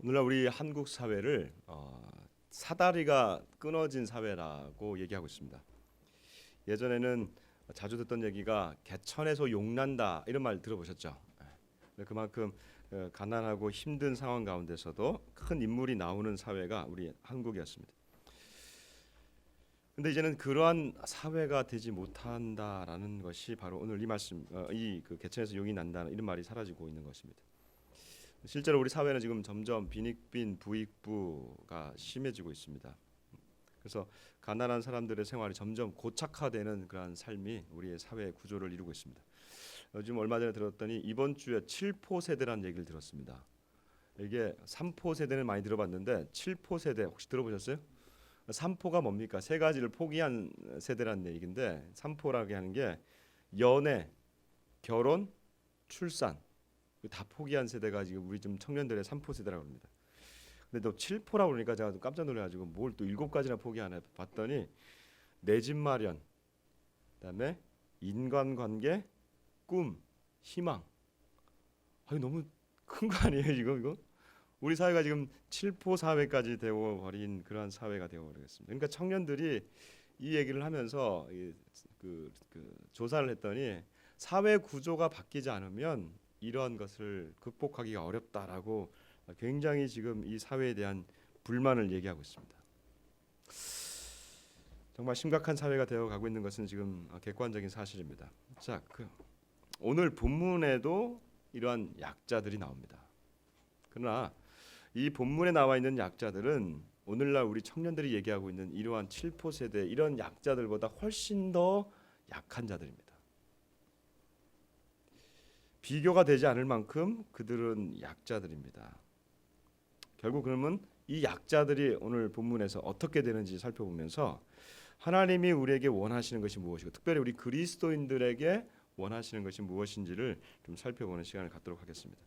오늘날 우리 한국 사회를 사다리가 끊어진 사회라고 얘기하고 있습니다. 예전에는 자주 듣던 얘기가 개천에서 용난다 이런 말 들어보셨죠? 그만큼 가난하고 힘든 상황 가운데서도 큰 인물이 나오는 사회가 우리 한국이었습니다. 근데 이제는 그러한 사회가 되지 못한다라는 것이 바로 오늘 이 말씀, 이그 개천에서 용이 난다는 이런 말이 사라지고 있는 것입니다. 실제로 우리 사회는 지금 점점 빈익빈 부익부가 심해지고 있습니다. 그래서 가난한 사람들의 생활이 점점 고착화되는 그러한 삶이 우리의 사회 구조를 이루고 있습니다. 요즘 얼마 전에 들었더니 이번 주에 7포 세대라는 얘기를 들었습니다. 이게 3포 세대는 많이 들어봤는데 7포 세대 혹시 들어보셨어요? 3포가 뭡니까? 세 가지를 포기한 세대라는 얘기인데 3포라고 하는 게 연애, 결혼, 출산 다 포기한 세대가 지금 우리 좀 청년들의 3포 세대라고 합니다. 근데 또 7포라고 그러니까 제가 좀 깜짝 놀라가지고 뭘 또 7가지나 포기하나 봤더니 내 집 마련, 그다음에 인간관계, 꿈, 희망. 아니 너무 큰 거 아니에요 지금 이거? 우리 사회가 지금 7포 사회까지 되어버린 그러한 사회가 되어버리겠습니다. 그러니까 청년들이 이 얘기를 하면서 조사를 했더니 사회 구조가 바뀌지 않으면 이러한 것을 극복하기가 어렵다라고 굉장히 지금 이 사회에 대한 불만을 얘기하고 있습니다. 정말 심각한 사회가 되어가고 있는 것은 지금 객관적인 사실입니다. 자, 오늘 본문에도 이러한 약자들이 나옵니다. 그러나 이 본문에 나와 있는 약자들은 오늘날 우리 청년들이 얘기하고 있는 이러한 7포 세대 이런 약자들보다 훨씬 더 약한 자들입니다. 비교가 되지 않을 만큼 그들은 약자들입니다. 결국 그러면 이 약자들이 오늘 본문에서 어떻게 되는지 살펴보면서 하나님이 우리에게 원하시는 것이 무엇이고 특별히 우리 그리스도인들에게 원하시는 것이 무엇인지를 좀 살펴보는 시간을 갖도록 하겠습니다.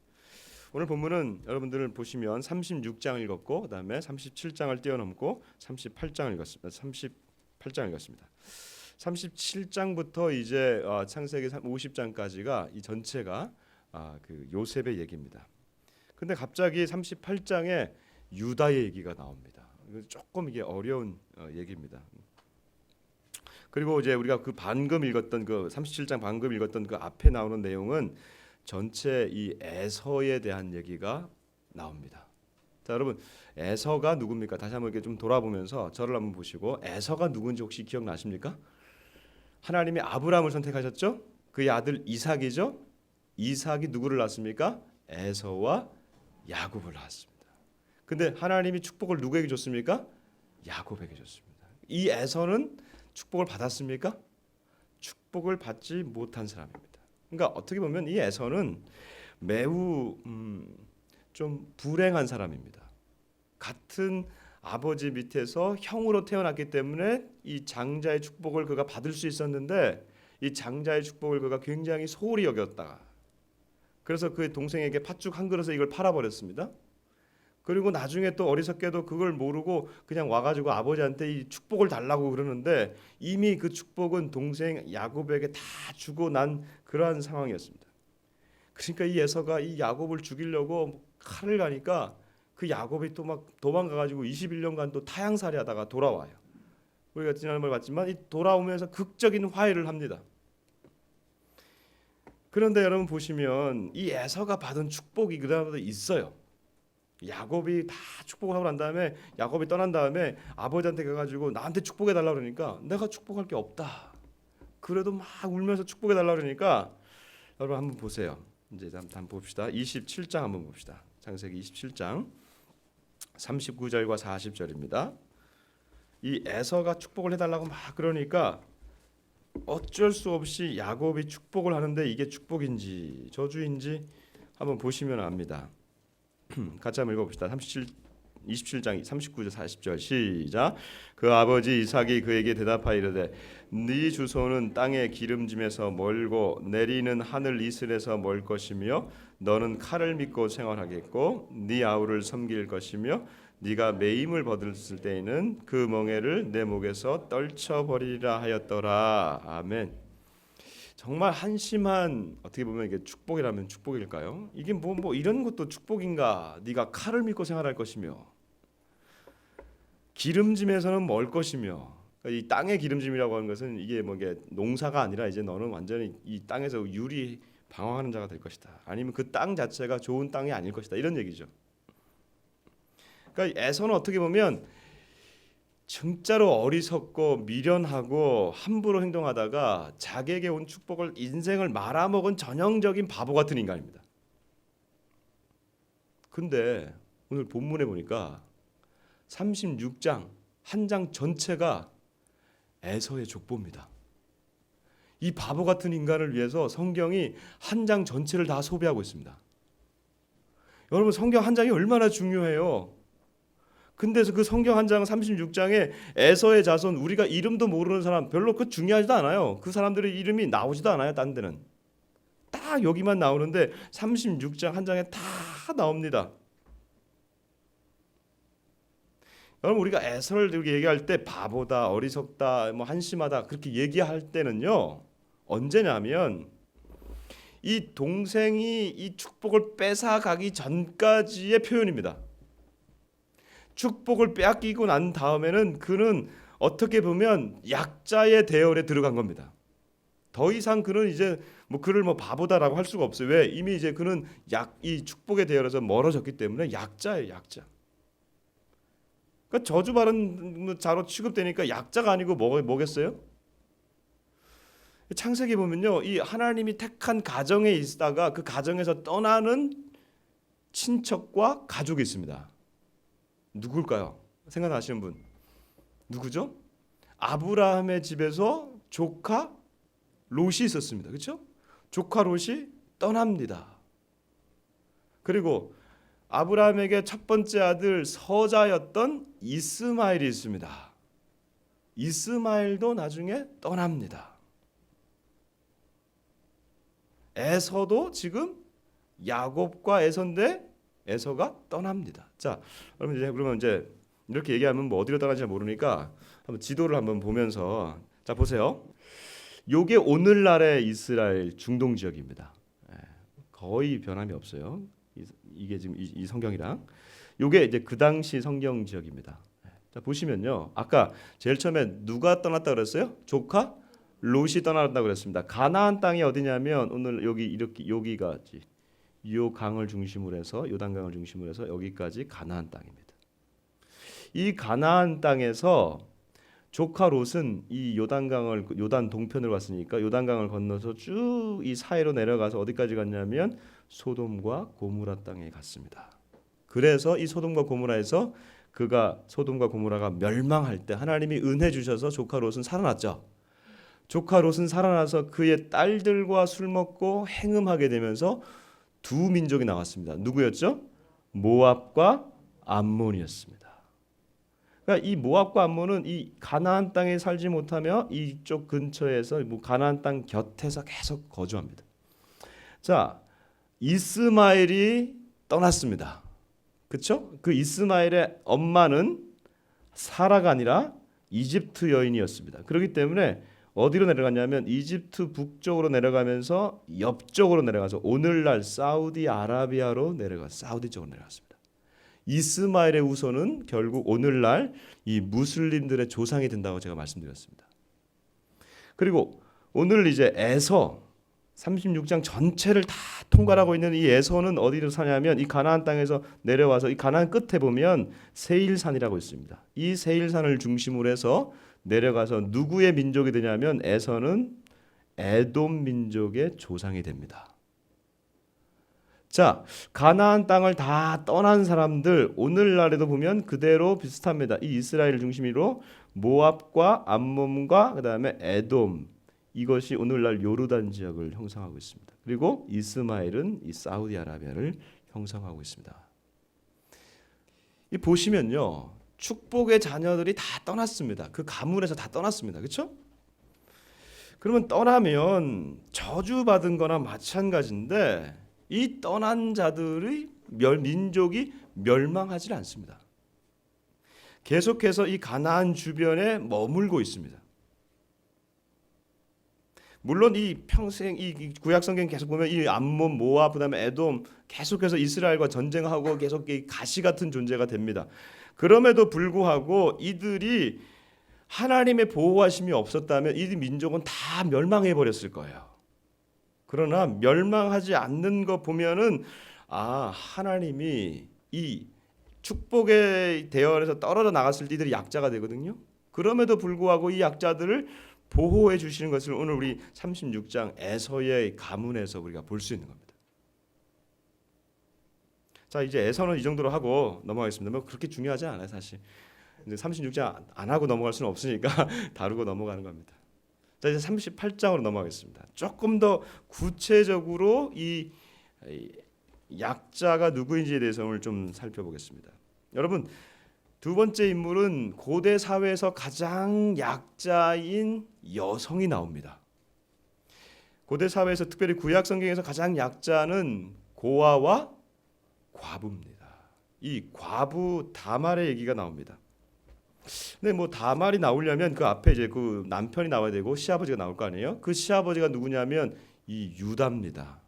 오늘 본문은 여러분들 보시면 36장을 읽었고 그다음에 37장을 뛰어넘고 38장을 읽었습니다. 37장부터 이제 창세기 50장까지가 이 전체가 그 요셉의 얘기입니다. 근데 갑자기 38장에 유다의 얘기가 나옵니다. 조금 이게 어려운 얘기입니다. 그리고 이제 우리가 그 방금 읽었던 그 37장 방금 읽었던 그 앞에 나오는 내용은 전체 이 에서에 대한 얘기가 나옵니다. 자, 여러분 에서가 누굽니까? 다시 한번 이렇게 좀 돌아보면서 저를 한번 보시고 에서가 누군지 혹시 기억나십니까? 하나님이 아브라함을 선택하셨죠? 그의 아들 이삭이죠? 이삭이 누구를 낳았습니까? 에서와 야곱을 낳았습니다. 근데 하나님이 축복을 누구에게 줬습니까? 야곱에게 줬습니다. 이 에서는 축복을 받았습니까? 축복을 받지 못한 사람입니다. 그러니까 어떻게 보면 이 에서는 매우 좀 불행한 사람입니다. 같은 아버지 밑에서 형으로 태어났기 때문에 이 장자의 축복을 그가 받을 수 있었는데 이 장자의 축복을 그가 굉장히 소홀히 여겼다가 그래서 그 동생에게 팥죽 한 그릇에 이걸 팔아버렸습니다. 그리고 나중에 또 어리석게도 그걸 모르고 그냥 와가지고 아버지한테 이 축복을 달라고 그러는데 이미 그 축복은 동생 야곱에게 다 주고 난 그러한 상황이었습니다. 그러니까 이 에서가 이 야곱을 죽이려고 칼을 가니까 그 야곱이 또 막 도망가가지고 21년간 또 타향살이하다가 돌아와요. 우리가 지난번에 봤지만 이 돌아오면서 극적인 화해를 합니다. 그런데 여러분 보시면 이 에서가 받은 축복이 그다음에도 있어요. 야곱이 다 축복을 하고 난 다음에 야곱이 떠난 다음에 아버지한테 가가지고 나한테 축복해 달라 그러니까 내가 축복할 게 없다. 그래도 막 울면서 축복해 달라 그러니까 여러분 한번 보세요. 이제 한번 봅시다. 27장 한번 봅시다. 창세기 27장 39절과 40절입니다. 이 에서가 축복을 해달라고 막 그러니까 어쩔 수 없이 야곱이 축복을 하는데 이게 축복인지 저주인지 한번 보시면 압니다. 같이 한번 읽어봅시다. 27장 39절 40절 시작. 그 아버지 이삭이 그에게 대답하여 이르되 네 주소는 땅의 기름짐에서 멀고 내리는 하늘 이슬에서 멀 것이며 너는 칼을 믿고 생활하겠고 네 아우를 섬길 것이며 네가 매임을 받았을 때에는 그 멍에를 내 목에서 떨쳐버리라 하였더라. 아멘. 정말 한심한 어떻게 보면 이게 축복이라면 축복일까요? 이게 뭐 이런 것도 축복인가? 네가 칼을 믿고 생활할 것이며 기름짐에서는 멀 것이며 이 땅의 기름짐이라고 하는 것은 이게 뭐 이게 농사가 아니라 이제 너는 완전히 이 땅에서 유리 방황하는 자가 될 것이다. 아니면 그 땅 자체가 좋은 땅이 아닐 것이다. 이런 얘기죠. 그러니까 에서는 어떻게 보면 진짜로 어리석고 미련하고 함부로 행동하다가 자기에게 온 축복을 인생을 말아먹은 전형적인 바보 같은 인간입니다. 근데 오늘 본문에 보니까 36장 한 장 전체가 에서의 족보입니다. 이 바보 같은 인간을 위해서 성경이 한 장 전체를 다 소비하고 있습니다. 여러분 성경 한 장이 얼마나 중요해요. 근데 그 성경 한 장 36장에 에서의 자손 우리가 이름도 모르는 사람 별로 그 중요하지도 않아요. 그 사람들의 이름이 나오지도 않아요. 딴 데는. 딱 여기만 나오는데 36장 한 장에 다 나옵니다. 여러분 우리가 에서를 이렇게 얘기할 때 바보다, 어리석다, 뭐 한심하다 그렇게 얘기할 때는요. 언제냐면 이 동생이 이 축복을 뺏어가기 전까지의 표현입니다. 축복을 빼앗기고 난 다음에는 그는 어떻게 보면 약자의 대열에 들어간 겁니다. 더 이상 그는 이제 뭐 그를 뭐 바보다라고 할 수가 없어요. 왜? 이미 이제 그는 이 축복의 대열에서 멀어졌기 때문에 약자예요, 약자. 그러니까 저주받은 자로 취급되니까 약자가 아니고 뭐겠어요? 창세기 보면요, 이 하나님이 택한 가정에 있다가 그 가정에서 떠나는 친척과 가족이 있습니다. 누굴까요? 생각나시는 분? 누구죠? 아브라함의 집에서 조카 롯이 있었습니다. 그렇죠? 조카 롯이 떠납니다. 그리고 아브라함에게 첫 번째 아들 서자였던 이스마엘이 있습니다. 이스마엘도 나중에 떠납니다. 에서도 지금 야곱과 에서인데 에서가 떠납니다. 자, 그러면 이제 이렇게 얘기하면 뭐 어디로 떠나는지 모르니까 한번 지도를 한번 보면서 자 보세요. 요게 오늘날의 이스라엘 중동 지역입니다. 거의 변함이 없어요. 이게 지금 이 성경이랑 요게 이제 그 당시 성경 지역입니다. 자 보시면요. 아까 제일 처음에 누가 떠났다 그랬어요? 조카 롯이 떠났다고 그랬습니다. 가나안 땅이 어디냐면 오늘 여기 이렇게 여기가 요 강을 중심으로 해서 요단강을 중심으로 해서 여기까지 가나안 땅입니다. 이 가나안 땅에서 조카 롯은 이 요단 동편으로 갔으니까 요단강을 건너서 쭉 이 사이로 내려가서 어디까지 갔냐면 소돔과 고모라 땅에 갔습니다. 그래서 이 소돔과 고모라에서 소돔과 고모라가 멸망할 때 하나님이 은혜 주셔서 조카 롯은 살아났죠. 조카 롯은 살아나서 그의 딸들과 술 먹고 행음하게 되면서 두 민족이 나왔습니다. 누구였죠? 모압과 암몬이었습니다. 그러니까 이 모압과 암몬은 이 가나안 땅에 살지 못하며 이쪽 근처에서 가나안 땅 곁에서 계속 거주합니다. 자, 이스마엘이 떠났습니다. 그렇죠? 그 이스마엘의 엄마는 사라가 아니라 이집트 여인이었습니다. 그렇기 때문에 어디로 내려갔냐면 이집트 북쪽으로 내려가면서 옆쪽으로 내려가서 오늘날 사우디아라비아로 사우디 쪽으로 내려갔습니다. 이스마엘의 후손은 결국 오늘날 이 무슬림들의 조상이 된다고 제가 말씀드렸습니다. 그리고 오늘 이제 에서 36장 전체를 다 통과하고 있는 이 에서는 어디로 사냐면 이 가나안 땅에서 내려와서 이 가나안 끝에 보면 세일산이라고 있습니다. 이 세일산을 중심으로 해서 내려가서 누구의 민족이 되냐면 에서는 에돔 민족의 조상이 됩니다. 자, 가나안 땅을 다 떠난 사람들 오늘날에도 보면 그대로 비슷합니다. 이 이스라엘을 중심으로 모압과 암몬과 그다음에 에돔 이것이 오늘날 요르단 지역을 형성하고 있습니다. 그리고 이스마엘은 이 사우디아라비아를 형성하고 있습니다. 이 보시면요. 축복의 자녀들이 다 떠났습니다. 그 가문에서 다 떠났습니다. 그렇죠? 그러면 떠나면 저주받은 거나 마찬가지인데 이 떠난 자들의 민족이 멸망하지 않습니다. 계속해서 이 가나안 주변에 머물고 있습니다. 물론 이 평생 이 구약 성경 계속 보면 이 암몬, 모압, 그다음에 에돔 계속해서 이스라엘과 전쟁하고 계속 이 가시 같은 존재가 됩니다. 그럼에도 불구하고 이들이 하나님의 보호하심이 없었다면 이 민족은 다 멸망해 버렸을 거예요. 그러나 멸망하지 않는 거 보면은 하나님이 이 축복의 대열에서 떨어져 나갔을 때 이들이 약자가 되거든요. 그럼에도 불구하고 이 약자들을 보호해 주시는 것을 오늘 우리 36장 에서의 가문에서 우리가 볼 수 있는 겁니다. 자, 이제 에서는 이 정도로 하고 넘어가겠습니다. 뭐 그렇게 중요하지 않아요, 사실. 근데 36장 안 하고 넘어갈 수는 없으니까 다루고 넘어가는 겁니다. 자, 이제 38장으로 넘어가겠습니다. 조금 더 구체적으로 이 약자가 누구인지에 대해서 오늘 좀 살펴보겠습니다. 여러분, 두 번째 인물은 고대 사회에서 가장 약자인 여성이 나옵니다. 고대 사회에서 특별히 구약 성경에서 가장 약자는 고아와 과부입니다. 이 과부 다말의 얘기가 나옵니다. 근데 뭐 다말이 나오려면 그 앞에 이제 그 남편이 나와야 되고 시아버지가 나올 거 아니에요? 그 시아버지가 누구냐면 이 유다입니다.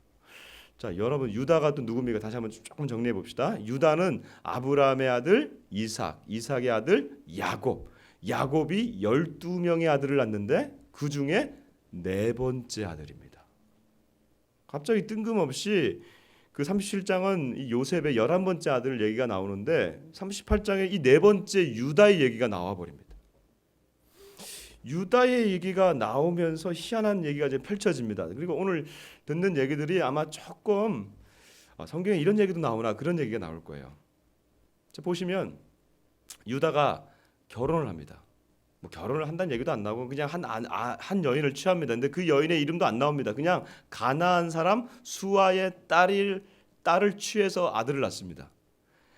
자, 여러분 유다가 또 누굽니까? 다시 한번 조금 정리해 봅시다. 유다는 아브라함의 아들 이삭, 이삭의 아들 야곱, 야곱이 12명의 아들을 낳는데 그 중에 네 번째 아들입니다. 갑자기 뜬금없이 그 37장은 이 요셉의 11번째 아들 얘기가 나오는데 38장에 이 네 번째 유다의 얘기가 나와 버립니다. 유다의 얘기가 나오면서 희한한 얘기가 이제 펼쳐집니다. 그리고 오늘 듣는 얘기들이 아마 조금 성경에 이런 얘기도 나오나 그런 얘기가 나올 거예요. 자, 보시면 유다가 결혼을 합니다. 뭐 결혼을 한다는 얘기도 안 나오고 그냥 한 여인을 취합니다. 근데 그 여인의 이름도 안 나옵니다. 그냥 가나안 사람 수아의 딸을 취해서 아들을 낳습니다.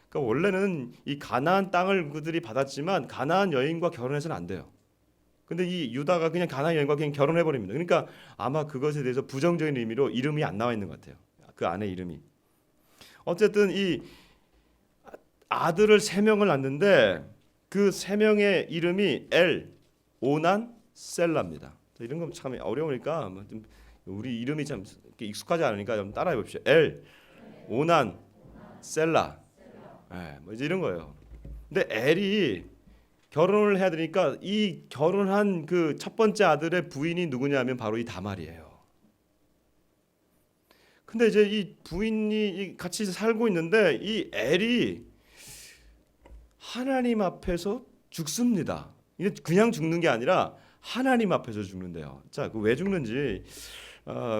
그러니까 원래는 이 가나안 땅을 그들이 받았지만 가나안 여인과 결혼해서는 안 돼요. 근데 이 유다가 그냥 가나안 여인과 그냥 결혼해 버립니다. 그러니까 아마 그것에 대해서 부정적인 의미로 이름이 안 나와 있는 것 같아요. 그 아내 이름이. 어쨌든 이 아들을 3명을 낳는데 그 3명의 이름이 엘, 오난, 셀라입니다. 이런 건 참 어려우니까 좀 우리 이름이 참 익숙하지 않으니까 좀 따라해 봅시다. 엘, 오난, 셀라. 뭐 이제 이런 거예요. 근데 엘이 결혼을 해야 되니까 이 결혼한 그 첫 번째 아들의 부인이 누구냐면 바로 이 다말이에요. 근데 이제 이 부인이 같이 살고 있는데 이 엘이 하나님 앞에서 죽습니다. 이게 그냥 죽는 게 아니라 하나님 앞에서 죽는데요. 자, 그 왜 죽는지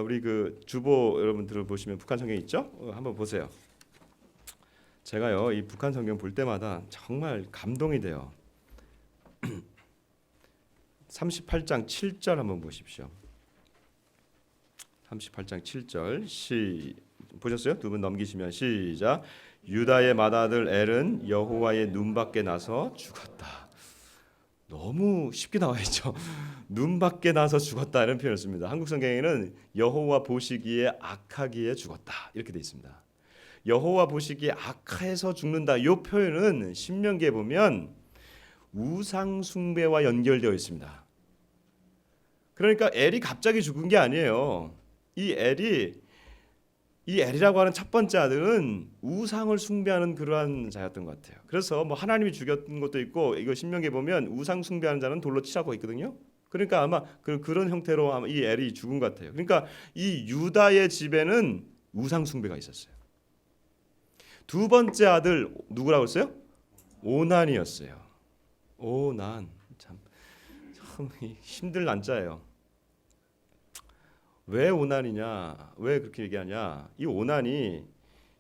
우리 그 주보 여러분들 보시면 북한 성경 있죠? 한번 보세요. 제가요 이 북한 성경 볼 때마다 정말 감동이 돼요. 38장 7절 한번 보십시오. 38장 7절 보셨어요? 두 분 넘기시면 시작. 유다의 맏아들 엘은 여호와의 눈밖에 나서 죽었다. 너무 쉽게 나와 있죠. 눈밖에 나서 죽었다 이런 표현을 씁니다. 한국 성경에는 여호와 보시기에 악하기에 죽었다 이렇게 돼 있습니다. 여호와 보시기에 악해서 죽는다. 이 표현은 신명기에 보면 우상 숭배와 연결되어 있습니다. 그러니까 엘이 갑자기 죽은 게 아니에요. 이 엘이라고 하는 첫 번째 아들은 우상을 숭배하는 그러한 자였던 것 같아요. 그래서 뭐 하나님이 죽였던 것도 있고 이거 신명기에 보면 우상 숭배하는 자는 돌로 치라고 있거든요. 그러니까 아마 그런 형태로 아마 이 엘이 죽은 것 같아요. 그러니까 이 유다의 집에는 우상 숭배가 있었어요. 두 번째 아들 누구라고 했어요? 오난이었어요. 오난 참 힘들 난자예요. 왜 오난이냐? 왜 그렇게 얘기하냐? 이 오난이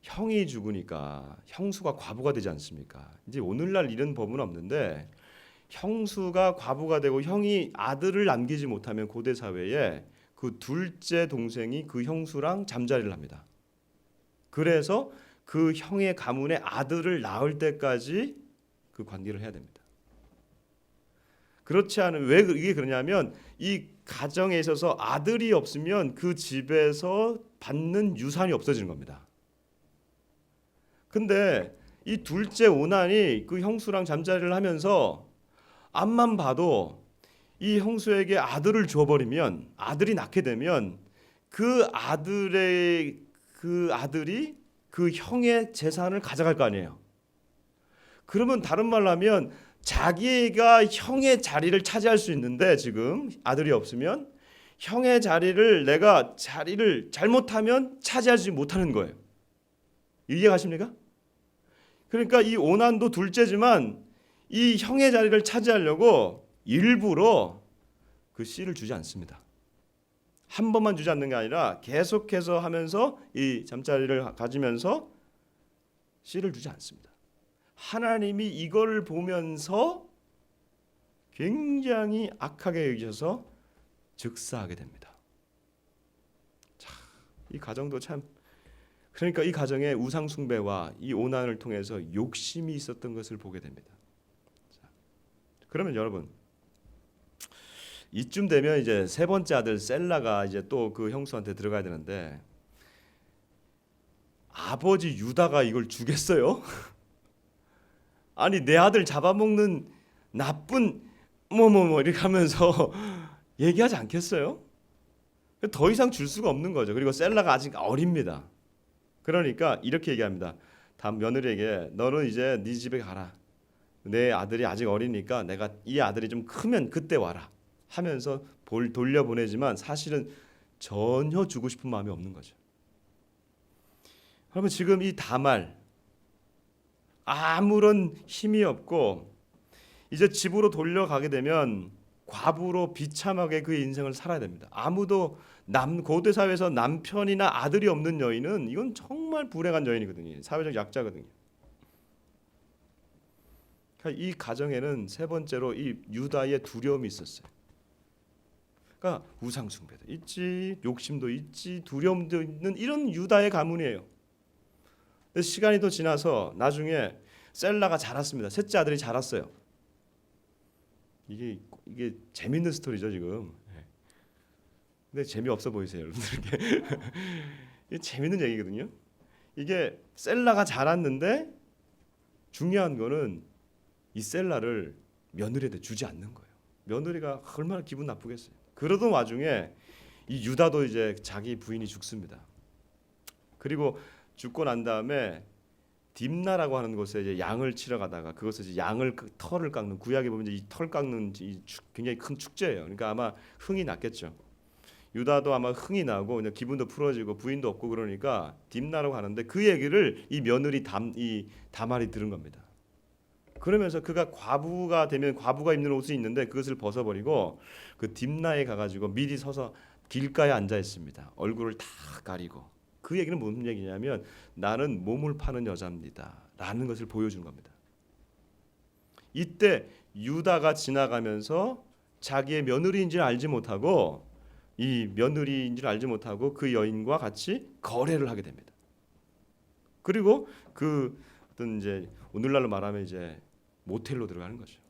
형이 죽으니까 형수가 과부가 되지 않습니까? 이제 오늘날 이런 법은 없는데 형수가 과부가 되고 형이 아들을 남기지 못하면 고대 사회에 그 둘째 동생이 그 형수랑 잠자리를 합니다. 그래서 그 형의 가문에 아들을 낳을 때까지 그 관계를 해야 됩니다. 그렇지 않으면 왜 이게 그러냐면 이 가정에 있어서 아들이 없으면 그 집에서 받는 유산이 없어지는 겁니다. 근데 이 둘째 오난이 그 형수랑 잠자리를 하면서 앞만 봐도 이 형수에게 아들을 줘버리면, 아들이 낳게 되면 그 아들이 그 형의 재산을 가져갈 거 아니에요. 그러면 다른 말로 하면 자기가 형의 자리를 차지할 수 있는데, 지금 아들이 없으면 형의 자리를, 내가 자리를 잘못하면 차지하지 못하는 거예요. 이해가십니까? 그러니까 이 오난도 둘째지만 이 형의 자리를 차지하려고 일부러 그 씨를 주지 않습니다. 한 번만 주지 않는 게 아니라 계속해서 하면서 이 잠자리를 가지면서 씨를 주지 않습니다. 하나님이 이걸 보면서 굉장히 악하게 여기셔서 즉사하게 됩니다. 자, 이 가정도 참, 그러니까 이 가정에 우상 숭배와 이 오난을 통해서 욕심이 있었던 것을 보게 됩니다. 자, 그러면 여러분, 이쯤 되면 이제 세 번째 아들 셀라가 이제 또 그 형수한테 들어가야 되는데, 아버지 유다가 이걸 주겠어요? 아니, 내 아들 잡아먹는 나쁜 뭐 이렇게 하면서 얘기하지 않겠어요? 더 이상 줄 수가 없는 거죠. 그리고 셀라가 아직 어립니다. 그러니까 이렇게 얘기합니다. 다음 며느리에게, 너는 이제 네 집에 가라. 내 아들이 아직 어리니까 내가 이 아들이 좀 크면 그때 와라 하면서 돌려보내지만 사실은 전혀 주고 싶은 마음이 없는 거죠. 그러면 지금 이 다말, 아무런 힘이 없고 이제 집으로 돌려가게 되면 과부로 비참하게 그의 인생을 살아야 됩니다. 아무도 고대 사회에서 남편이나 아들이 없는 여인은 이건 정말 불행한 여인이거든요. 사회적 약자거든요. 그러니까 이 가정에는 세 번째로 이 유다의 두려움이 있었어요. 그러니까 우상 숭배도 있지, 욕심도 있지, 두려움도 있는 이런 유다의 가문이에요. 시간이 더 지나서 나중에 셀라가 자랐습니다. 셋째 아들이 자랐어요. 이게 재밌는 스토리죠 지금. 근데 재미없어 보이세요 여러분들? 이게 재밌는 얘기거든요. 이게 셀라가 자랐는데 중요한 거는 이 셀라를 며느리한테 주지 않는 거예요. 며느리가 얼마나 기분 나쁘겠어요. 그러던 와중에 이 유다도 이제 자기 부인이 죽습니다. 그리고 죽고 난 다음에 딥나라고 하는 곳에 이제 양을 치러 가다가, 그것에 이제 털을 깎는, 구약에 보면 이 털 깎는 굉장히 큰 축제예요. 그러니까 아마 흥이 났겠죠. 유다도 아마 흥이 나고 그냥 기분도 풀어지고 부인도 없고 그러니까 딥나라고 하는데, 그 얘기를 이 며느리 다말이 들은 겁니다. 그러면서 그가 과부가 되면 과부가 입는 옷이 있는데 그것을 벗어버리고 그 딥나에 가가지고 미리 서서 길가에 앉아 있습니다. 얼굴을 다 가리고. 그 얘기는 무슨 얘기냐면, 나는 몸을 파는 여자입니다 라는 것을 보여주는 겁니다. 이때 유다가 지나가면서 자기의 며느리인지를 알지 못하고, 이 며느리인지를 알지 못하고 그 여인과 같이 거래를 하게 됩니다. 그리고 그 어떤 이제 오늘날로 말하면 이제 모텔로 들어가는 거죠.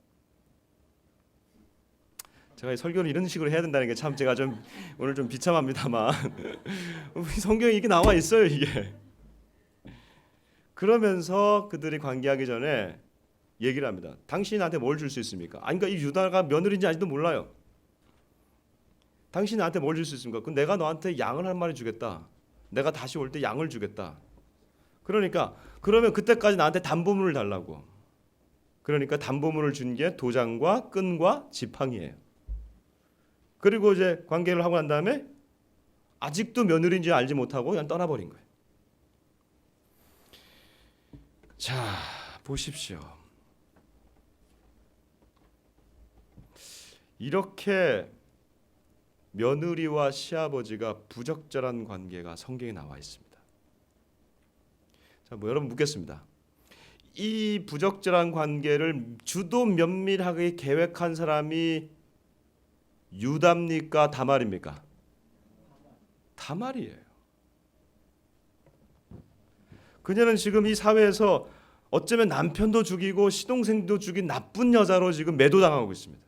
제가 설교를 이런 식으로 해야 된다는 게 참 제가 좀 오늘 좀 비참합니다만 성경에 이게 나와 있어요 이게. 그러면서 그들이 관계하기 전에 얘기를 합니다. 당신이 나한테 뭘 줄 수 있습니까? 아니, 그러니까 이 유다가 며느리인지 아직도 몰라요. 당신이 나한테 뭘 줄 수 있습니까? 그럼 내가 너한테 양을 한 마리 주겠다. 내가 다시 올 때 양을 주겠다. 그러니까 그러면 그때까지 나한테 담보물을 달라고. 그러니까 담보물을 준 게 도장과 끈과 지팡이에요. 그리고 이제 관계를 하고 난 다음에 아직도 며느리인지 알지 못하고 그냥 떠나버린 거예요. 자, 보십시오. 이렇게 며느리와 시아버지가 부적절한 관계가 성경에 나와 있습니다. 자, 여러분 묻겠습니다. 이 부적절한 관계를 주도 면밀하게 계획한 사람이 유다입니까? 다말입니까? 다말이에요. 그녀는 지금 이 사회에서 어쩌면 남편도 죽이고 시동생도 죽인 나쁜 여자로 지금 매도당하고 있습니다.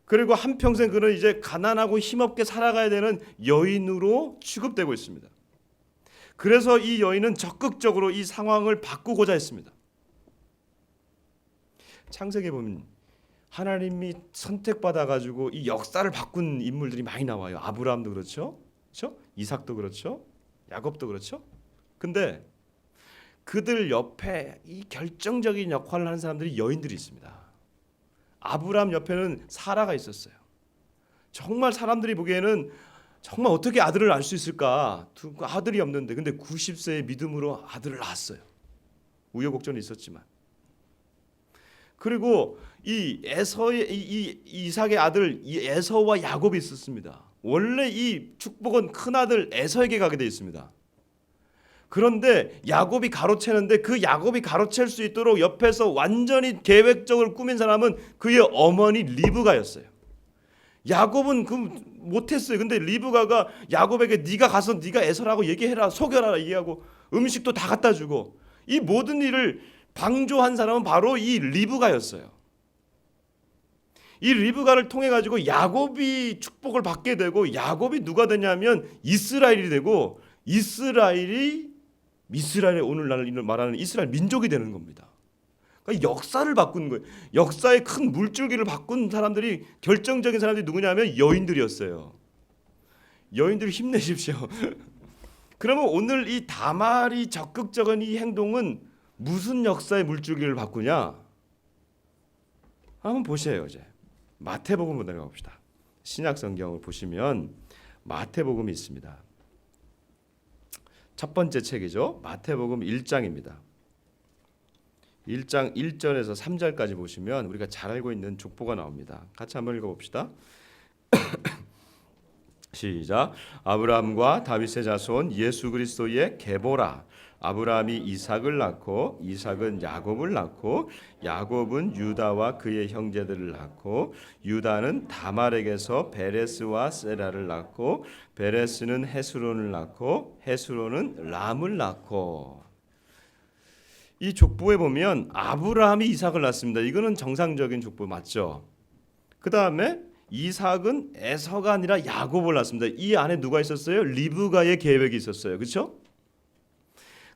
그리고 한평생 그는 이제 가난하고 힘없게 살아가야 되는 여인으로 취급되고 있습니다. 그래서 이 여인은 적극적으로 이 상황을 바꾸고자 했습니다. 창세기에 보면 하나님이 선택받아 가지고 이 역사를 바꾼 인물들이 많이 나와요. 아브라함도 그렇죠, 그렇죠? 이삭도 그렇죠, 야곱도 그렇죠. 근데 그들 옆에 이 결정적인 역할을 하는 사람들이 여인들이 있습니다. 아브라함 옆에는 사라가 있었어요. 정말 사람들이 보기에는 정말 어떻게 아들을 낳을 수 있을까? 아들이 없는데, 근데 90세의 믿음으로 아들을 낳았어요. 우여곡절이 있었지만. 그리고 이 에서의 이 이삭의 아들 이 에서와 야곱이 있었습니다. 원래 이 축복은 큰 아들 에서에게 가게 돼 있습니다. 그런데 야곱이 가로채는데 그 야곱이 가로챌 수 있도록 옆에서 완전히 계획적으로 꾸민 사람은 그의 어머니 리브가였어요. 야곱은 그 못했어요. 근데 리브가가 야곱에게 네가 가서 네가 에서라고 얘기해라, 속여라 얘기하고 음식도 다 갖다 주고 이 모든 일을 방조한 사람은 바로 이 리브가였어요. 이 리브가를 통해 가지고 야곱이 축복을 받게 되고 야곱이 누가 되냐면 이스라엘이 되고 이스라엘이 오늘날 말하는 이스라엘 민족이 되는 겁니다. 그러니까 역사를 바꾼 거예요. 역사의 큰 물줄기를 바꾼 사람들이 결정적인 사람들이 누구냐면 여인들이었어요. 여인들 힘내십시오. 그러면 오늘 이 다말이 적극적인 이 행동은 무슨 역사의 물줄기를 바꾸냐? 한번 보세요. 이제 마태복음으로 내려가 봅시다. 신약 성경을 보시면 마태복음이 있습니다. 첫 번째 책이죠. 마태복음 1장입니다. 1장 1절에서 3절까지 보시면 우리가 잘 알고 있는 족보가 나옵니다. 같이 한번 읽어봅시다. 시작. 아브라함과 다윗의 자손 예수 그리스도의 계보라. 아브라함이 이삭을 낳고 이삭은 야곱을 낳고 야곱은 유다와 그의 형제들을 낳고 유다는 다말에게서 베레스와 세라를 낳고 베레스는 헤스론을 낳고 헤스론은 람을 낳고. 이 족보에 보면 아브라함이 이삭을 낳습니다. 이거는 정상적인 족보 맞죠? 그 다음에 이삭은 에서가 아니라 야곱을 낳습니다. 이 안에 누가 있었어요? 리브가의 계획이 있었어요. 그렇죠?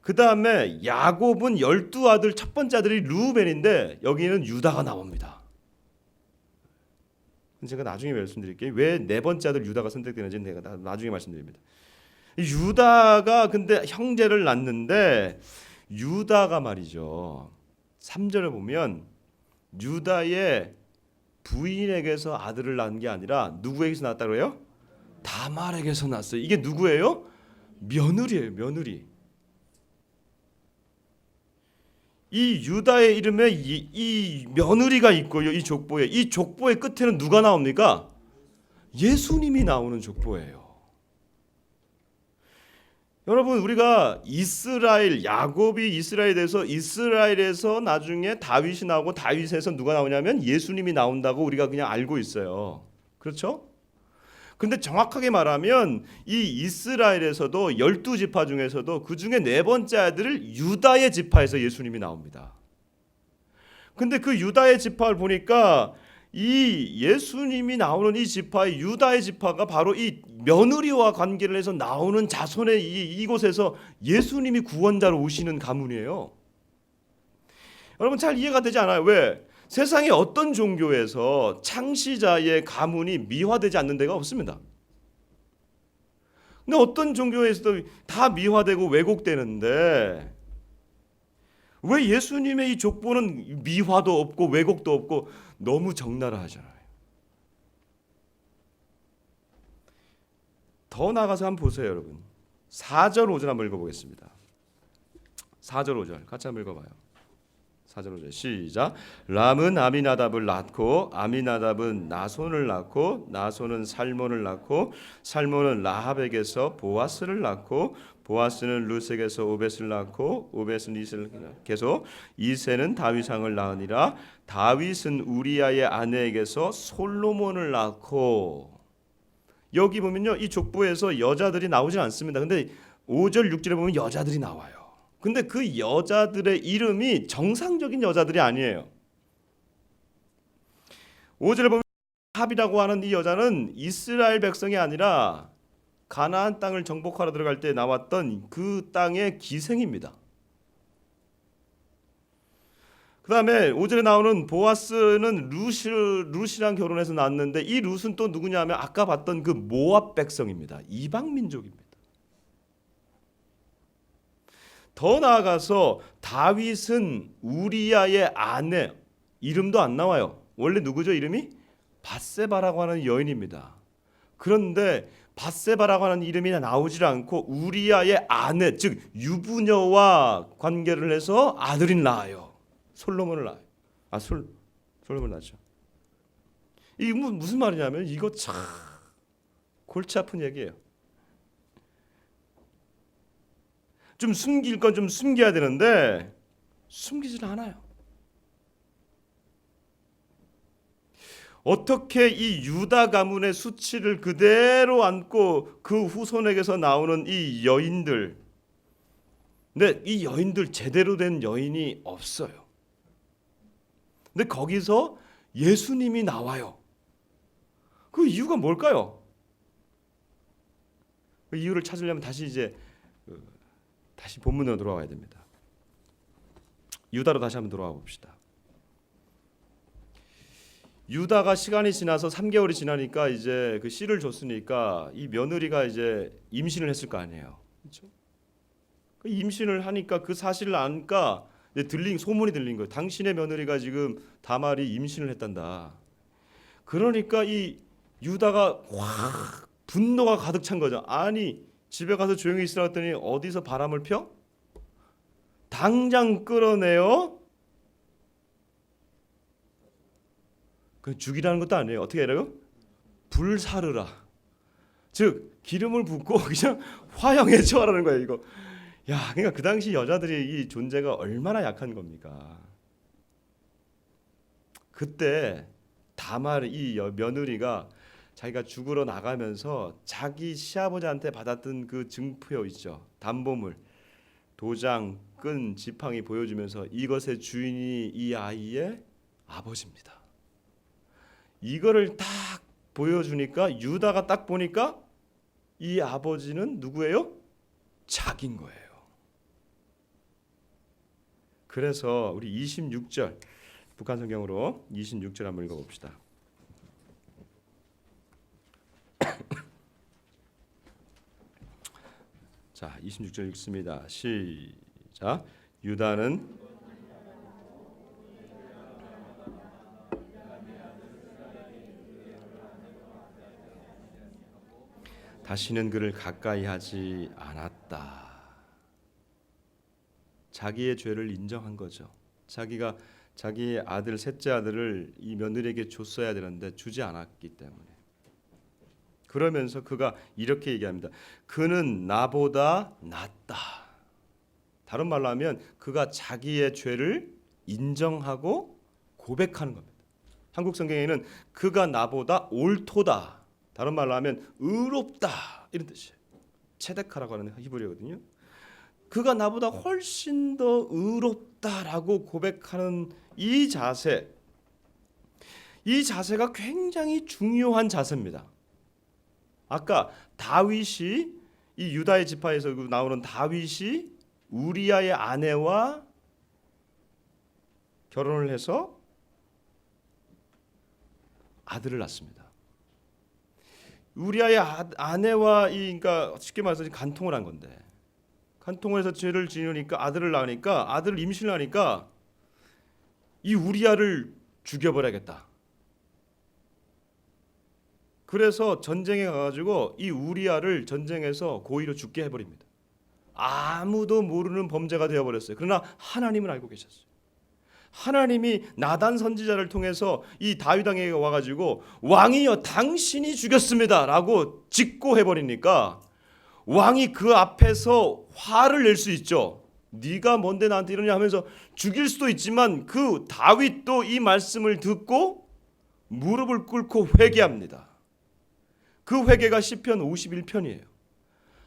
그 다음에 야곱은 12아들 첫 번째 아들이 르우벤인데 여기는 유다가 나옵니다. 제가 나중에 말씀드릴게요. 왜 네 번째 아들 유다가 선택되는지 내가 나중에 말씀드립니다. 유다가 근데 형제를 낳는데 유다가 말이죠. 3절에 보면 유다의 부인에게서 아들을 낳은 게 아니라 누구에게서 낳았다고 해요? 다말에게서 낳았어요. 이게 누구예요? 며느리예요. 며느리. 이 유다의 이름에 이 며느리가 있고요. 이 족보의 끝에는 누가 나옵니까? 예수님이 나오는 족보예요. 여러분 우리가 야곱이 이스라엘에서 나중에 다윗이 나오고 다윗에서 누가 나오냐면 예수님이 나온다고 우리가 그냥 알고 있어요. 그렇죠? 근데 정확하게 말하면 이 이스라엘에서도 12지파 중에서도 그 중에 네 번째 아들을 유다의 지파에서 예수님이 나옵니다. 근데 그 유다의 지파를 보니까 이 예수님이 나오는 이 지파의 유다의 지파가 바로 이 며느리와 관계를 해서 나오는 자손의 이곳에서 예수님이 구원자로 오시는 가문이에요. 여러분 잘 이해가 되지 않아요? 왜? 세상의 어떤 종교에서 창시자의 가문이 미화되지 않는 데가 없습니다. 근데 어떤 종교에서도 다 미화되고 왜곡되는데 왜 예수님의 이 족보는 미화도 없고 왜곡도 없고 너무 적나라하잖아요. 더 나가서 한번 보세요, 여러분. 4절 5절 한번 읽어보겠습니다. 4절 5절 같이 한번 읽어봐요. 4절 5절 시작. 람은 아미나답을 낳고 아미나답은 나손을 낳고 나손은 살몬을 낳고 살몬은 라합에게서 보아스를 낳고 보아스는 루색에서 오벳을 낳고 오벳은 이세에게서 이세는 다윗왕을 낳으니라. 다윗은 우리아의 아내에게서 솔로몬을 낳고. 여기 보면요 이 족보에서 여자들이 나오진 않습니다. 근데 5절 6절에 보면 여자들이 나와요. 근데 그 여자들의 이름이 정상적인 여자들이 아니에요. 5절에 보면 라합이라고 하는 이 여자는 이스라엘 백성이 아니라 가나안 땅을 정복하러 들어갈 때 나왔던 그 땅의 기생입니다. 그다음에 5절에 나오는 보아스는 룻이랑 결혼해서 낳았는데 이 룻은 또 누구냐면 아까 봤던 그 모압 백성입니다. 이방 민족입니다. 더 나아가서 다윗은 우리아의 아내, 이름도 안 나와요. 원래 누구죠? 이름이 밧세바라고 하는 여인입니다. 그런데 밧세바라고 하는 이름이 나오질 않고 우리아의 아내, 즉 유부녀와 관계를 해서 아들이 낳아요. 솔로몬을 낳아요. 솔로몬을 낳죠. 이게 무슨 말이냐면 이거 참 골치 아픈 얘기예요. 좀 숨길 건 좀 숨겨야 되는데 숨기질 않아요. 어떻게 이 유다 가문의 수치를 그대로 안고 그 후손에게서 나오는 이 여인들, 근데 이 여인들 제대로 된 여인이 없어요. 근데 거기서 예수님이 나와요. 그 이유가 뭘까요? 그 이유를 찾으려면 다시 본문으로 돌아와야 됩니다. 유다로 다시 한번 돌아와 봅시다. 유다가 시간이 지나서 3개월이 지나니까 이제 그 씨를 줬으니까 이 며느리가 이제 임신을 했을 거 아니에요. 그렇죠? 그 임신을 하니까 그 사실을 아니까 소문이 들린 거예요. 당신의 며느리가 지금 다말이 임신을 했단다. 그러니까 이 유다가 확 분노가 가득 찬 거죠. 아니 집에 가서 조용히 있으라 했더니 어디서 바람을 펴? 당장 끌어내요. 그 죽이라는 것도 아니에요. 어떻게 해요? 불사르라. 즉 기름을 붓고 그냥 화형에 처하라는 거예요. 이거. 야, 그러니까 그 당시 여자들이 이 존재가 얼마나 약한 겁니까? 그때 다말 이 며느리가 자기가 죽으러 나가면서 자기 시아버지한테 받았던 그 증표 있죠. 담보물, 도장, 끈, 지팡이 보여주면서 이것의 주인이 이 아이의 아버지입니다. 이거를 딱 보여주니까 유다가 딱 보니까 이 아버지는 누구예요? 자기인 거예요. 그래서 우리 26절 북한 성경으로 26절 한번 읽어봅시다. 자, 26절 읽습니다. 시작. 유다는 다시는 그를 가까이 하지 않았다. 자기의 죄를 인정한 거죠. 자기가 자기의 아들, 셋째 아들을 이 며느리에게 줬어야 되는데 주지 않았기 때문에. 그러면서 그가 이렇게 얘기합니다. 그는 나보다 낫다. 다른 말로 하면 그가 자기의 죄를 인정하고 고백하는 겁니다. 한국 성경에는 그가 나보다 옳도다. 다른 말로 하면 의롭다. 이런 뜻이에요. 체데카라고 하는 히브리어거든요. 그가 나보다 훨씬 더 의롭다라고 고백하는 이 자세가 굉장히 중요한 자세입니다. 아까 다윗이 이 유다의 지파에서 나오는 다윗이 우리아의 아내와 결혼을 해서 아들을 낳습니다. 우리아의 아내와 그러니까 쉽게 말해서 간통을 한 건데, 간통을 해서 죄를 지으니까 아들을 낳으니까 아들을 임신을 하니까 이 우리아를 죽여버려야겠다. 그래서 전쟁에 가가지고 이 우리아를 전쟁에서 고의로 죽게 해버립니다. 아무도 모르는 범죄가 되어버렸어요. 그러나 하나님은 알고 계셨어요. 하나님이 나단 선지자를 통해서 이 다윗 왕에게 와가지고 왕이여 당신이 죽였습니다 라고 직고해버리니까 왕이 그 앞에서 화를 낼 수 있죠. 네가 뭔데 나한테 이러냐 하면서 죽일 수도 있지만 그 다윗도 이 말씀을 듣고 무릎을 꿇고 회개합니다. 그 회개가 시편 51편이에요.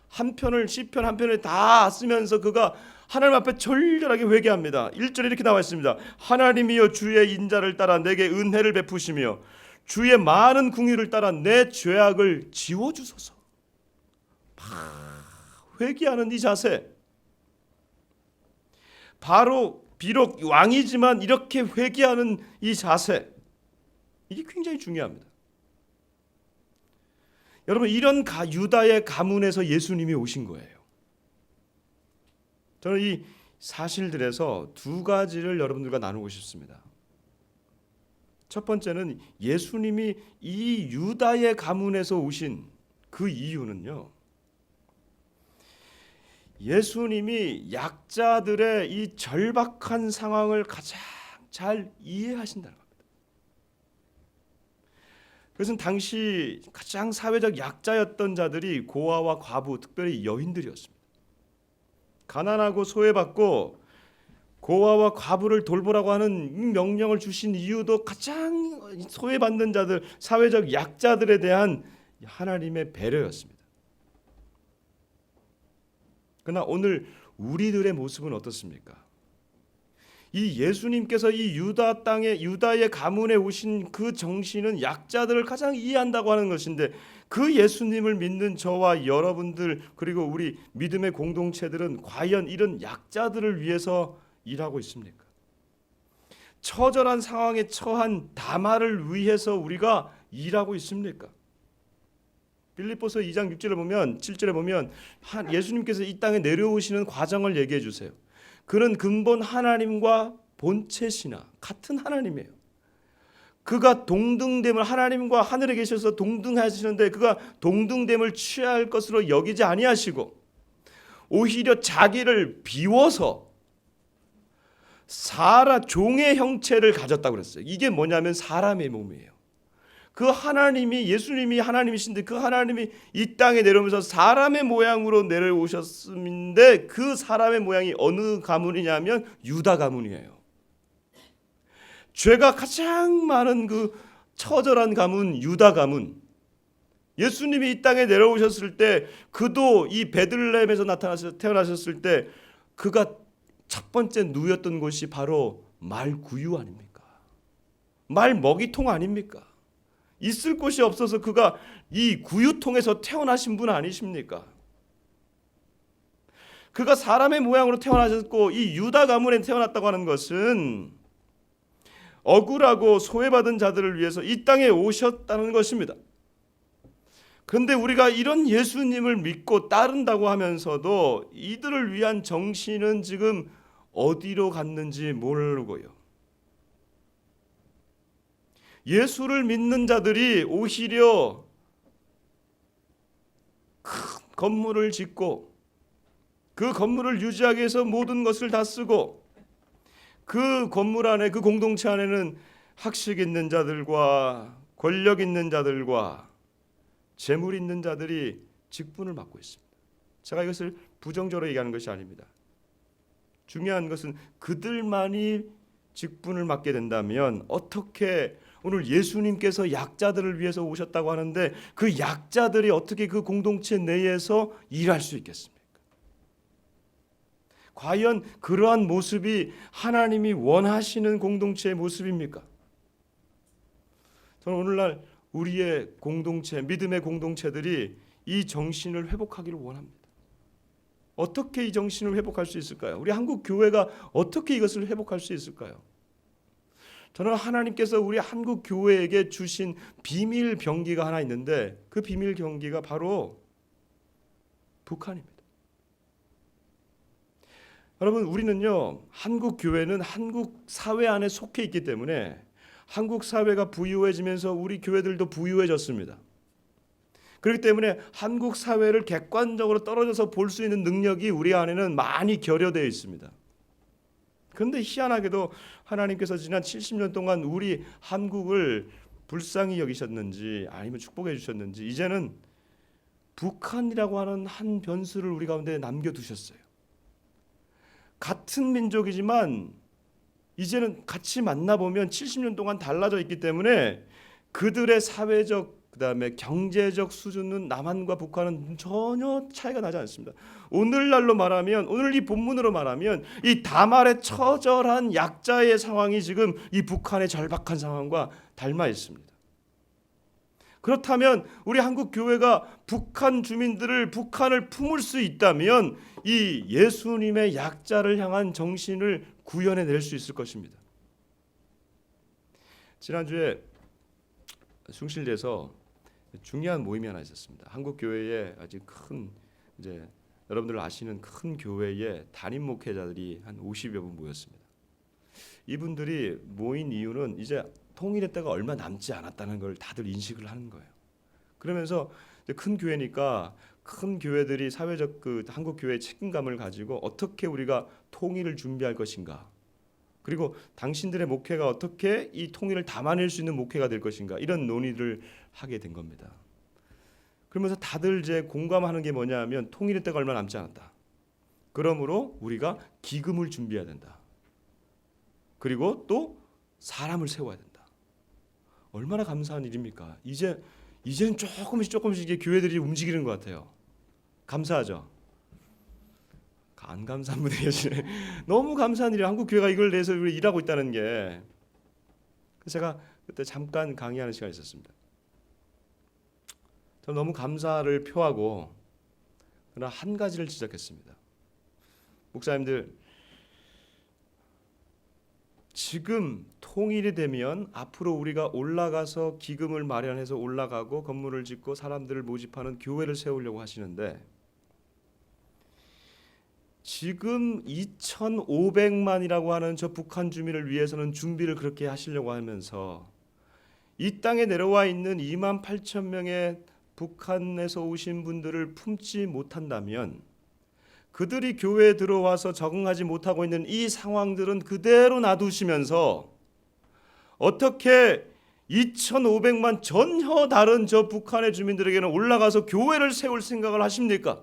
한 편을 시편 한 편을 다 쓰면서 그가 하나님 앞에 절절하게 회개합니다. 1절에 이렇게 나와 있습니다. 하나님이여 주의 인자를 따라 내게 은혜를 베푸시며 주의 많은 긍휼을 따라 내 죄악을 지워주소서. 회개하는 이 자세, 바로 비록 왕이지만 이렇게 회개하는 이 자세, 이게 굉장히 중요합니다. 여러분, 이런 유다의 가문에서 예수님이 오신 거예요. 저는 이 사실들에서 두 가지를 여러분들과 나누고 싶습니다. 첫 번째는 예수님이 이 유다의 가문에서 오신 그 이유는요, 예수님이 약자들의 이 절박한 상황을 가장 잘 이해하신다는 겁니다. 그것은 당시 가장 사회적 약자였던 자들이 고아와 과부, 특별히 여인들이었습니다. 가난하고 소외받고 고아와 과부를 돌보라고 하는 이 명령을 주신 이유도 가장 소외받는 자들, 사회적 약자들에 대한 하나님의 배려였습니다. 그러나 오늘 우리들의 모습은 어떻습니까? 이 예수님께서 이 유다 땅에, 유다의 가문에 오신 그 정신은 약자들을 가장 이해한다고 하는 것인데, 그 예수님을 믿는 저와 여러분들, 그리고 우리 믿음의 공동체들은 과연 이런 약자들을 위해서 일하고 있습니까? 처절한 상황에 처한 다말을 위해서 우리가 일하고 있습니까? 빌립보서 2장 6절에 보면, 7절에 보면 예수님께서 이 땅에 내려오시는 과정을 얘기해 주세요. 그는 근본 하나님과 본체시나 같은 하나님이에요. 그가 동등됨을, 하나님과 하늘에 계셔서 동등하시는데 그가 동등됨을 취할 것으로 여기지 아니하시고 오히려 자기를 비워서 종의 형체를 가졌다고 그랬어요. 이게 뭐냐면 사람의 몸이에요. 그 하나님이, 예수님이 하나님이신데 그 하나님이 이 땅에 내려오면서 사람의 모양으로 내려오셨는데, 그 사람의 모양이 어느 가문이냐면 유다 가문이에요. 죄가 가장 많은 그 처절한 가문, 유다 가문. 예수님이 이 땅에 내려오셨을 때, 그도 이 베들레헴에서 태어나셨을 때 그가 첫 번째 누였던 곳이 바로 말구유 아닙니까? 말 먹이통 아닙니까? 있을 곳이 없어서 그가 이 구유통에서 태어나신 분 아니십니까? 그가 사람의 모양으로 태어나셨고 이 유다 가문에 태어났다고 하는 것은 억울하고 소외받은 자들을 위해서 이 땅에 오셨다는 것입니다. 그런데 우리가 이런 예수님을 믿고 따른다고 하면서도 이들을 위한 정신은 지금 어디로 갔는지 모르고요. 예수를 믿는 자들이 오히려 큰 건물을 짓고 그 건물을 유지하기 위해서 모든 것을 다 쓰고, 그 건물 안에, 그 공동체 안에는 학식 있는 자들과 권력 있는 자들과 재물 있는 자들이 직분을 맡고 있습니다. 제가 이것을 부정적으로 얘기하는 것이 아닙니다. 중요한 것은 그들만이 직분을 맡게 된다면 어떻게, 오늘 예수님께서 약자들을 위해서 오셨다고 하는데 그 약자들이 어떻게 그 공동체 내에서 일할 수 있겠습니까? 과연 그러한 모습이 하나님이 원하시는 공동체의 모습입니까? 저는 오늘날 우리의 공동체, 믿음의 공동체들이 이 정신을 회복하기를 원합니다. 어떻게 이 정신을 회복할 수 있을까요? 우리 한국 교회가 어떻게 이것을 회복할 수 있을까요? 저는 하나님께서 우리 한국 교회에게 주신 비밀 병기가 하나 있는데, 그 비밀 병기가 바로 북한입니다. 여러분, 우리는요, 한국 교회는 한국 사회 안에 속해 있기 때문에 한국 사회가 부유해지면서 우리 교회들도 부유해졌습니다. 그렇기 때문에 한국 사회를 객관적으로 떨어져서 볼 수 있는 능력이 우리 안에는 많이 결여되어 있습니다. 그런데 희한하게도 하나님께서 지난 70년 동안 우리 한국을 불쌍히 여기셨는지 아니면 축복해 주셨는지 이제는 북한이라고 하는 한 변수를 우리 가운데 남겨두셨어요. 같은 민족이지만 이제는 같이 만나보면 70년 동안 달라져 있기 때문에 그들의 사회적, 그다음에 경제적 수준은 남한과 북한은 전혀 차이가 나지 않습니다. 오늘날로 말하면, 오늘 이 본문으로 말하면 이 다말의 처절한 약자의 상황이 지금 이 북한의 절박한 상황과 닮아 있습니다. 그렇다면 우리 한국 교회가 북한을 품을 수 있다면 이 예수님의 약자를 향한 정신을 구현해낼 수 있을 것입니다. 지난주에 숭실대에서 중요한 모임이 하나 있었습니다. 한국 교회에 아주 큰, 이제 여러분들 아시는 큰 교회의 담임 목회자들이 한 50여 분 모였습니다. 이분들이 모인 이유는 이제 통일의 때가 얼마 남지 않았다는 걸 다들 인식을 하는 거예요. 그러면서 큰 교회니까 큰 교회들이 사회적 한국 교회의 책임감을 가지고 어떻게 우리가 통일을 준비할 것인가, 그리고 당신들의 목회가 어떻게 이 통일을 담아낼 수 있는 목회가 될 것인가, 이런 논의를 하게 된 겁니다. 그러면서 다들 이제 공감하는 게 뭐냐 하면 통일의 때가 얼마 남지 않았다. 그러므로 우리가 기금을 준비해야 된다. 그리고 또 사람을 세워야 된다. 얼마나 감사한 일입니까? 이제는 조금씩 이게 교회들이 움직이는 것 같아요. 감사하죠. 안 감사한 분이 계시네. 너무 감사한 일이에요. 한국 교회가 이걸 내서 우리 일하고 있다는 게. 제가 그때 잠깐 강의하는 시간이 있었습니다. 저는 너무 감사를 표하고 그러나 한 가지를 지적했습니다. 목사님들, 지금 통일이 되면 앞으로 우리가 올라가서 기금을 마련해서 올라가고 건물을 짓고 사람들을 모집하는 교회를 세우려고 하시는데, 지금 2,500만이라고 하는 저 북한 주민을 위해서는 준비를 그렇게 하시려고 하면서 이 땅에 내려와 있는 28,000명의 북한에서 오신 분들을 품지 못한다면, 그들이 교회에 들어와서 적응하지 못하고 있는 이 상황들은 그대로 놔두시면서 어떻게 2,500만 전혀 다른 저 북한의 주민들에게는 올라가서 교회를 세울 생각을 하십니까?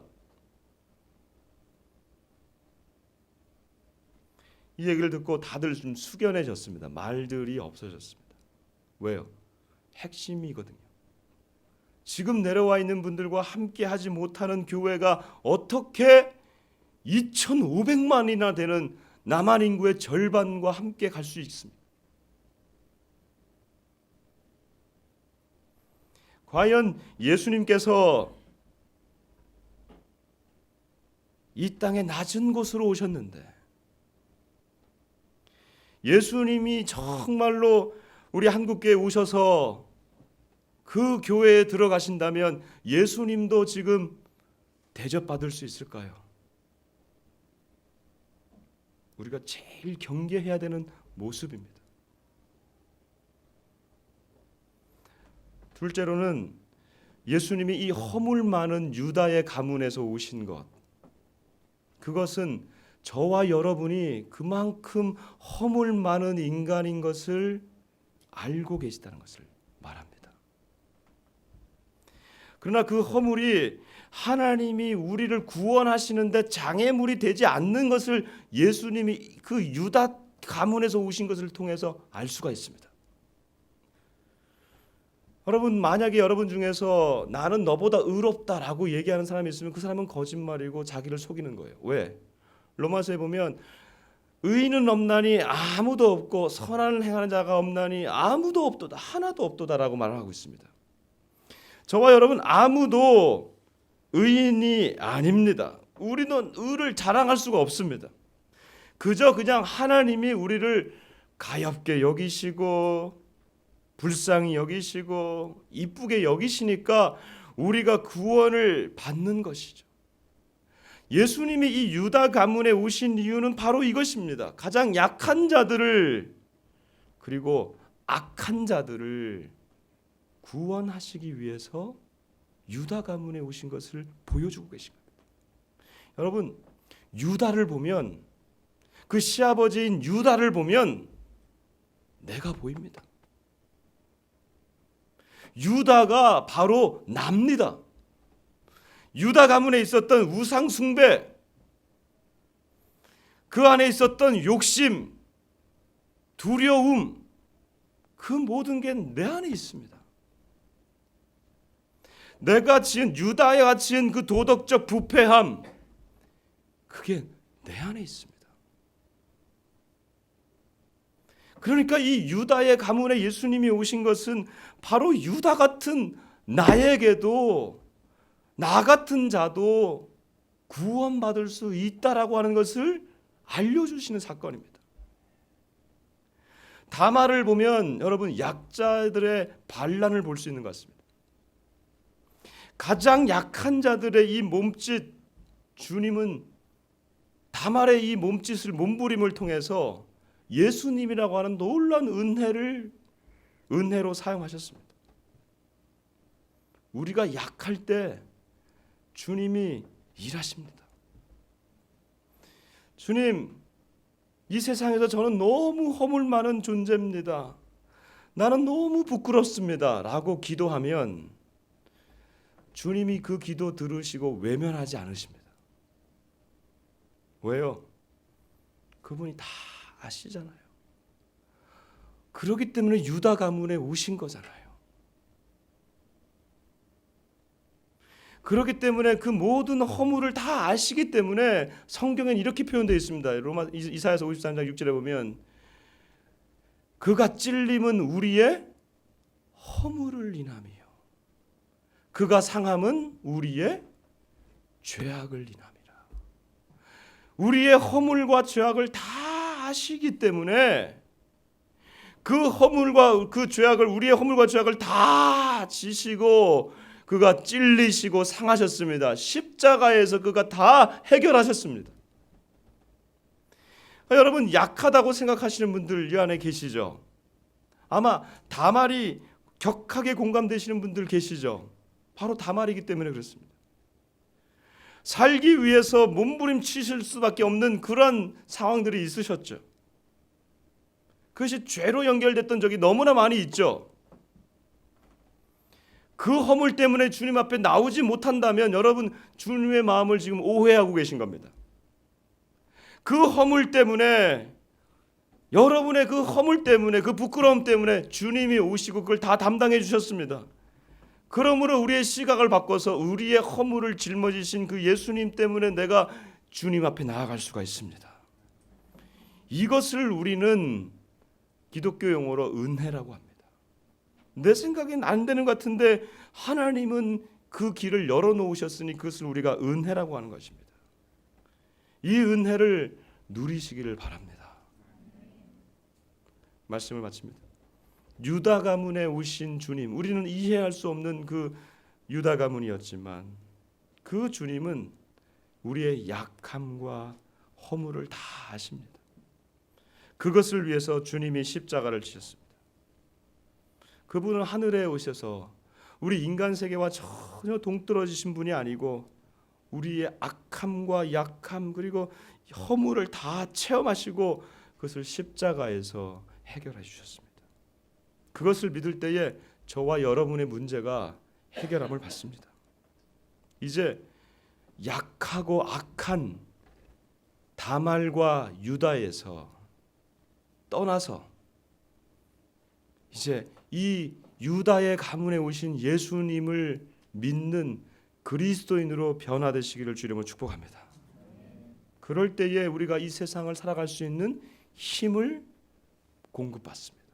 이 얘기를 듣고 다들 좀 숙연해졌습니다. 말들이 없어졌습니다. 왜요? 핵심이거든요. 지금 내려와 있는 분들과 함께 하지 못하는 교회가 어떻게 2,500만이나 되는 남한 인구의 절반과 함께 갈 수 있습니다. 과연 예수님께서 이 땅의 낮은 곳으로 오셨는데, 예수님이 정말로 우리 한국교회에 오셔서 그 교회에 들어가신다면 예수님도 지금 대접받을 수 있을까요? 우리가 제일 경계해야 되는 모습입니다. 둘째로는 예수님이 이 허물 많은 유다의 가문에서 오신 것, 그것은 저와 여러분이 그만큼 허물 많은 인간인 것을 알고 계시다는 것을 말합니다. 그러나 그 허물이 하나님이 우리를 구원하시는데 장애물이 되지 않는 것을 예수님이 그 유다 가문에서 오신 것을 통해서 알 수가 있습니다. 여러분, 만약에 여러분 중에서 나는 너보다 의롭다라고 얘기하는 사람이 있으면 그 사람은 거짓말이고 자기를 속이는 거예요. 왜? 로마서에 보면 의인은 없나니 아무도 없고 선한을 행하는 자가 없나니 아무도 없도다, 하나도 없도다라고 말하고 있습니다. 저와 여러분 아무도 의인이 아닙니다. 우리는 의를 자랑할 수가 없습니다. 그냥 하나님이 우리를 가엾게 여기시고 불쌍히 여기시고 이쁘게 여기시니까 우리가 구원을 받는 것이죠. 예수님이 이 유다 가문에 오신 이유는 바로 이것입니다. 가장 약한 자들을, 그리고 악한 자들을 구원하시기 위해서 유다 가문에 오신 것을 보여주고 계신 겁니다. 여러분, 유다를 보면, 그 시아버지인 유다를 보면 내가 보입니다. 유다가 바로 납니다. 유다 가문에 있었던 우상 숭배, 그 안에 있었던 욕심, 두려움, 그 모든 게 내 안에 있습니다. 내가 지은, 유다가 지은 그 도덕적 부패함, 그게 내 안에 있습니다. 그러니까 이 유다의 가문에 예수님이 오신 것은 바로 유다 같은 나에게도 나 같은 자도 구원받을 수 있다라고 하는 것을 알려주시는 사건입니다. 다말을 보면 여러분 약자들의 반란을 볼 수 있는 것 같습니다. 가장 약한 자들의 이 몸짓, 주님은 다말의 이 몸짓을 몸부림을 통해서 예수님이라고 하는 놀라운 은혜로 사용하셨습니다. 우리가 약할 때 주님이 일하십니다. 주님, 이 세상에서 저는 너무 허물 많은 존재입니다. 나는 너무 부끄럽습니다. 라고 기도하면 주님이 그 기도 들으시고 외면하지 않으십니다. 왜요? 그분이 다 아시잖아요. 그렇기 때문에 유다 가문에 오신 거잖아요. 그렇기 때문에 그 모든 허물을 다 아시기 때문에 성경엔 이렇게 표현되어 있습니다. 이사야서 53장 6절에 보면 그가 찔림은 우리의 허물을 인함이요 그가 상함은 우리의 죄악을 인함이라. 우리의 허물과 죄악을 다 아시기 때문에 그 허물과 그 죄악을 우리의 허물과 죄악을 다 지시고 그가 찔리시고 상하셨습니다. 십자가에서 그가 다 해결하셨습니다. 여러분 약하다고 생각하시는 분들 이 안에 계시죠? 아마 다말이 격하게 공감되시는 분들 계시죠? 바로 다말이기 때문에 그렇습니다. 살기 위해서 몸부림치실 수밖에 없는 그런 상황들이 있으셨죠. 그것이 죄로 연결됐던 적이 너무나 많이 있죠. 그 허물 때문에 주님 앞에 나오지 못한다면 여러분 주님의 마음을 지금 오해하고 계신 겁니다. 그 허물 때문에 여러분의 그 허물 때문에 그 부끄러움 때문에 주님이 오시고 그걸 다 담당해 주셨습니다. 그러므로 우리의 시각을 바꿔서 우리의 허물을 짊어지신 그 예수님 때문에 내가 주님 앞에 나아갈 수가 있습니다. 이것을 우리는 기독교 용어로 은혜라고 합니다. 내 생각엔 안 되는 것 같은데 하나님은 그 길을 열어놓으셨으니 그것을 우리가 은혜라고 하는 것입니다. 이 은혜를 누리시기를 바랍니다. 말씀을 마칩니다. 유다 가문에 오신 주님, 우리는 이해할 수 없는 그 유다 가문이었지만 그 주님은 우리의 약함과 허물을 다 아십니다. 그것을 위해서 주님이 십자가를 지셨습니다. 그분은 하늘에 오셔서 우리 인간 세계와 전혀 동떨어지신 분이 아니고 우리의 악함과 약함 그리고 허물을 다 체험하시고 그것을 십자가에서 해결해 주셨습니다. 그것을 믿을 때에 저와 여러분의 문제가 해결함을 받습니다. 이제 약하고 악한 다말과 유다에서 떠나서 이제 이 유다의 가문에 오신 예수님을 믿는 그리스도인으로 변화되시기를 주님으로 축복합니다. 그럴 때에 우리가 이 세상을 살아갈 수 있는 힘을 공급받습니다.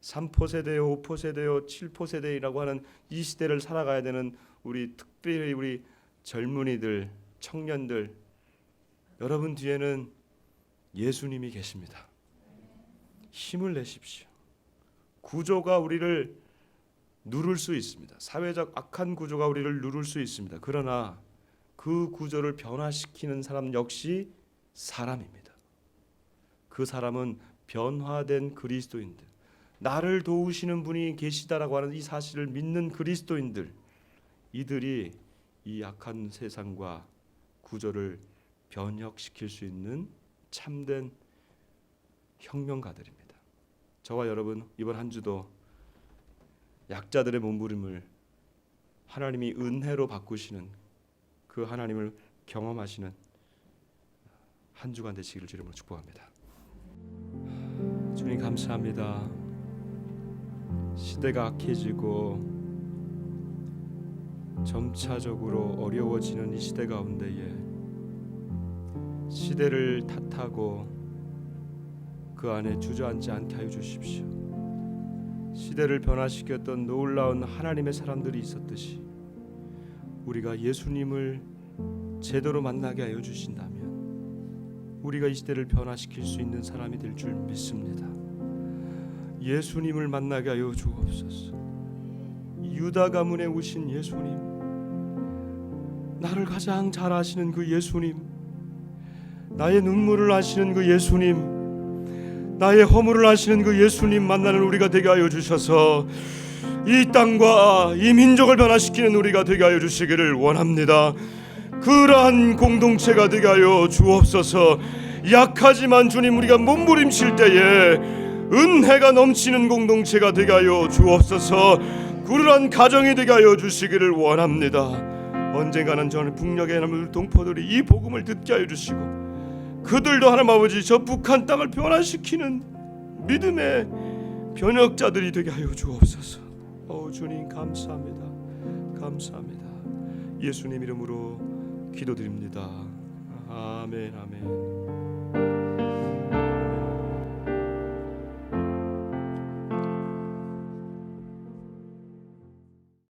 3포 세대요, 5포 세대요, 7포 세대라고 하는 이 시대를 살아가야 되는 우리 특별히 우리 젊은이들, 청년들 여러분 뒤에는 예수님이 계십니다. 힘을 내십시오. 구조가 우리를 누를 수 있습니다. 사회적 악한 구조가 우리를 누를 수 있습니다. 그러나 그 구조를 변화시키는 사람 역시 사람입니다. 그 사람은 변화된 그리스도인들, 나를 도우시는 분이 계시다라고 하는 이 사실을 믿는 그리스도인들, 이들이 이 악한 세상과 구조를 변혁시킬 수 있는 참된 혁명가들입니다. 저와 여러분 이번 한 주도 약자들의 몸부림을 하나님이 은혜로 바꾸시는 그 하나님을 경험하시는 한 주간 되시기를 주님으로 축복합니다. 주님 감사합니다. 시대가 악해지고 점차적으로 어려워지는 이 시대 가운데에 시대를 탓하고 그 안에 주저앉지 않게 하여 주십시오. 시대를 변화시켰던 놀라운 하나님의 사람들이 있었듯이 우리가 예수님을 제대로 만나게 하여 주신다면 우리가 이 시대를 변화시킬 수 있는 사람이 될 줄 믿습니다. 예수님을 만나게 하여 주옵소서. 유다 가문에 오신 예수님, 나를 가장 잘 아시는 그 예수님, 나의 눈물을 아시는 그 예수님, 나의 허물을 아시는 그 예수님 만나는 우리가 되게 하여 주셔서 이 땅과 이 민족을 변화시키는 우리가 되게 하여 주시기를 원합니다. 그러한 공동체가 되게 하여 주옵소서. 약하지만 주님, 우리가 몸부림칠 때에 은혜가 넘치는 공동체가 되게 하여 주옵소서. 그러한 가정이 되게 하여 주시기를 원합니다. 언젠가는 저는 북녘에 남은 동포들이 이 복음을 듣게 하여 주시고 그들도 하나님 아버지 저 북한 땅을 변화시키는 믿음의 변혁자들이 되게 하여 주옵소서. 주님 감사합니다. 감사합니다. 예수님 이름으로 기도드립니다. 아멘, 아멘.